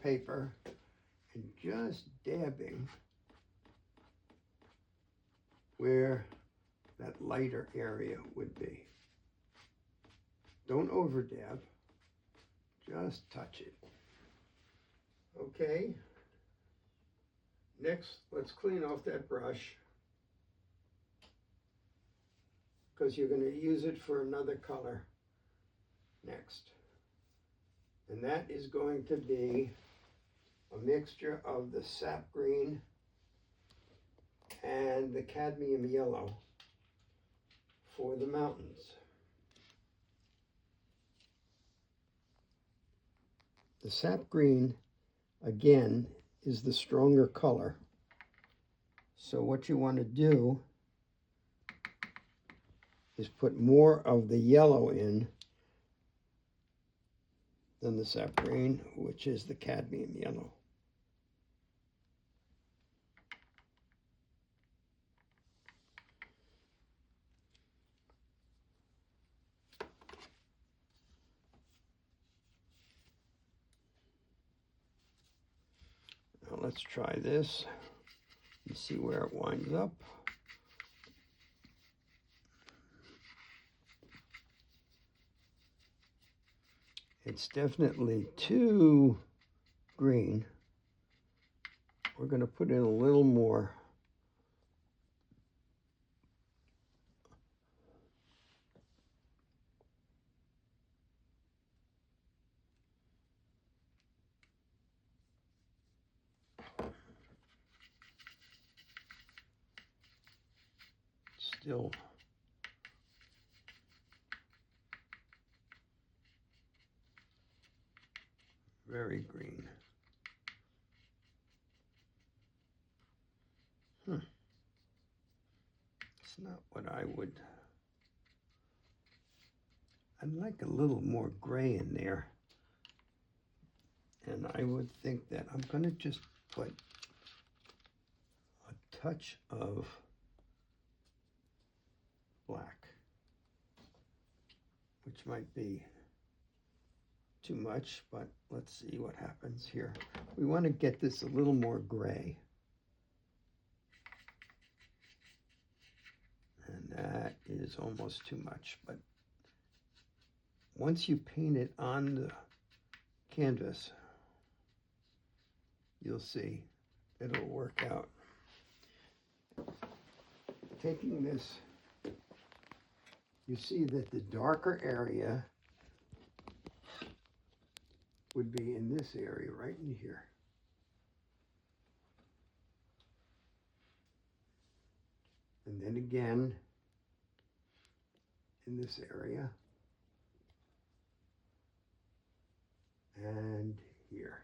paper and just dabbing where that lighter area would be. Don't over dab, just touch it. Okay, next let's clean off that brush because you're going to use it for another color next. And that is going to be a mixture of the sap green and the cadmium yellow for the mountains. The sap green, again, is the stronger color. So what you want to do is put more of the yellow in than the sap green, which is the cadmium yellow. Now let's try this and see where it winds up. It's definitely too green. We're going to put in a little more. Still very green. It's not what I would. I'd like a little more gray in there. And I would think that I'm going to just put a touch of black, which might be too much, but let's see what happens here. We want to get this a little more gray. And that is almost too much, but once you paint it on the canvas, you'll see it'll work out. Taking this, you see that the darker area would be in this area right in here. And then again in this area and here.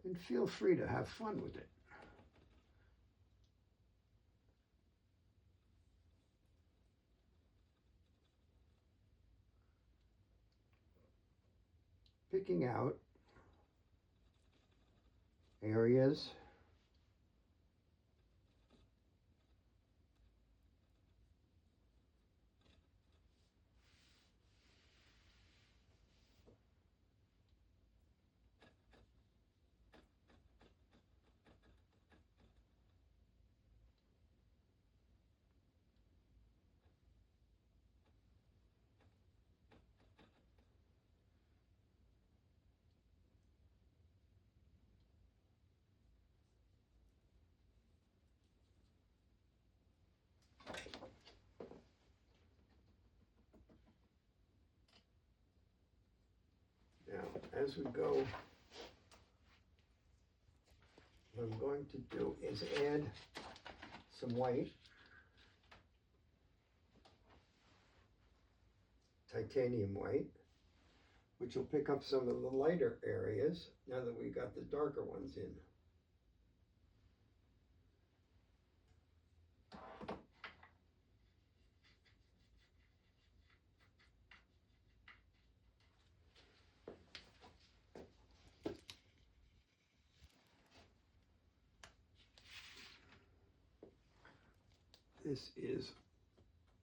And feel free to have fun with it. Picking out areas now as we go. What I'm going to do is add some white, titanium white, which will pick up some of the lighter areas now that we got the darker ones in. this is,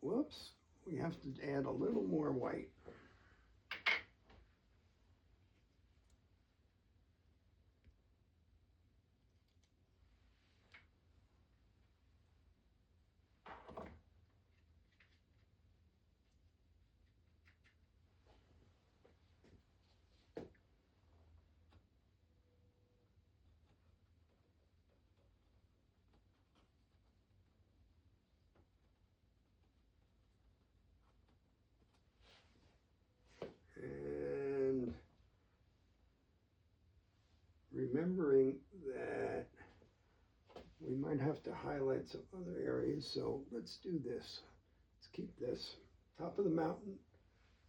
whoops, we have to add a little more white. And remembering that we might have to highlight some other areas, so let's do this. Let's keep this. Top of the mountain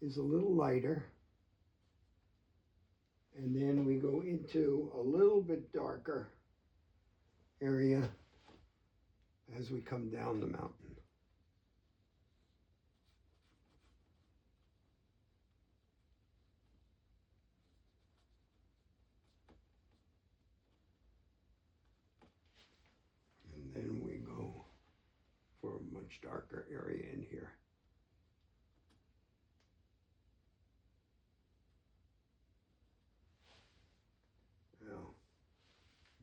is a little lighter, and then we go into a little bit darker area as we come down the mountain. And then we go for a much darker area in here. Now,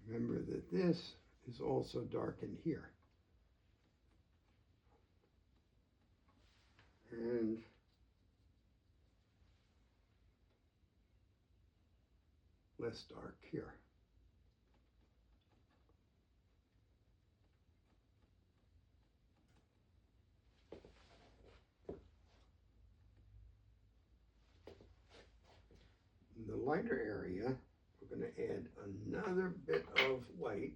remember that this is also dark in here. And less dark here. In the lighter area, we're going to add another bit of white.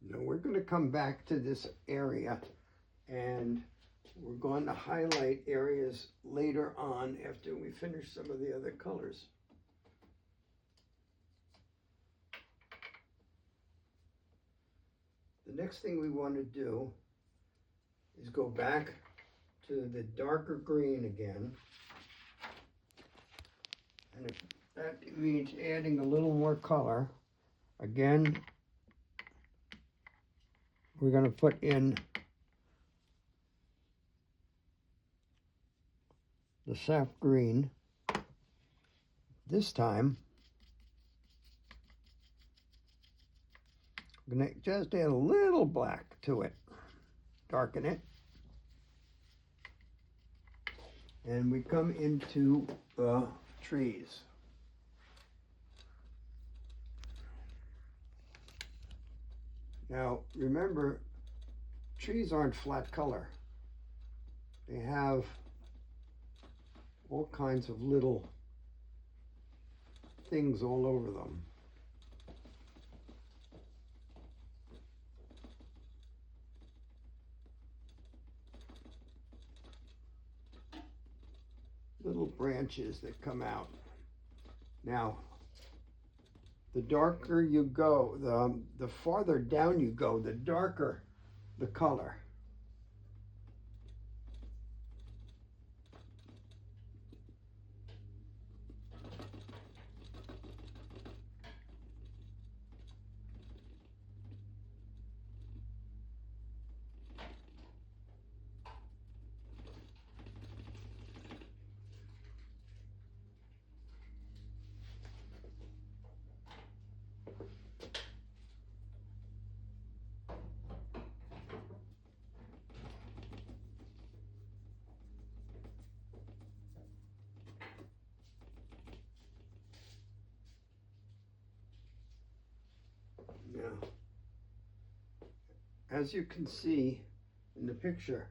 Now we're going to come back to this area, and we're going to highlight areas later on after we finish some of the other colors. The next thing we want to do is go back to the darker green again. And if that means adding a little more color, again, we're going to put in the sap green. This time, I'm going to just add a little black to it, darken it. And we come into the trees. Now, remember, trees aren't flat color. They have all kinds of little things all over them. Little branches that come out. Now, the darker you go, the farther down you go, the darker the color. Now, as you can see in the picture,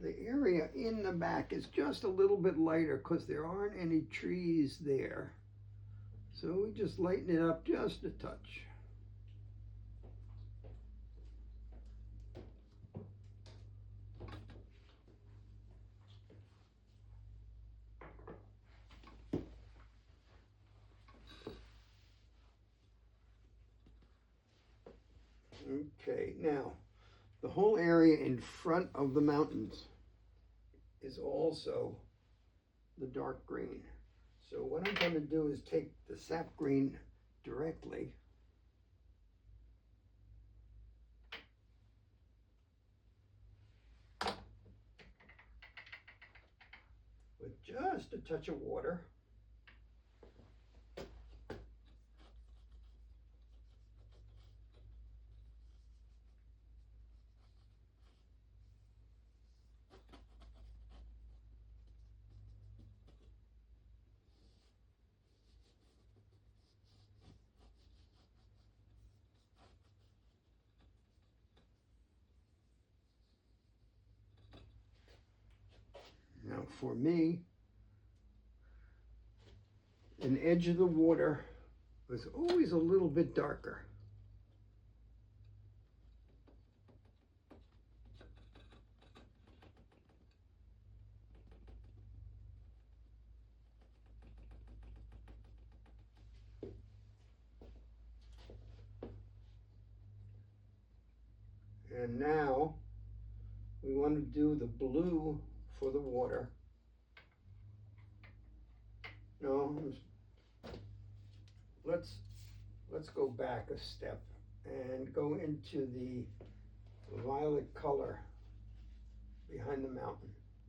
the area in the back is just a little bit lighter because there aren't any trees there. So we just lighten it up just a touch. Okay, now the whole area in front of the mountains is also the dark green. So what I'm going to do is take the sap green directly with just a touch of water. Now for me, an edge of the water was always a little bit darker. And now we want to do the blue for the water. No, let's go back a step and go into the violet color behind the mountain.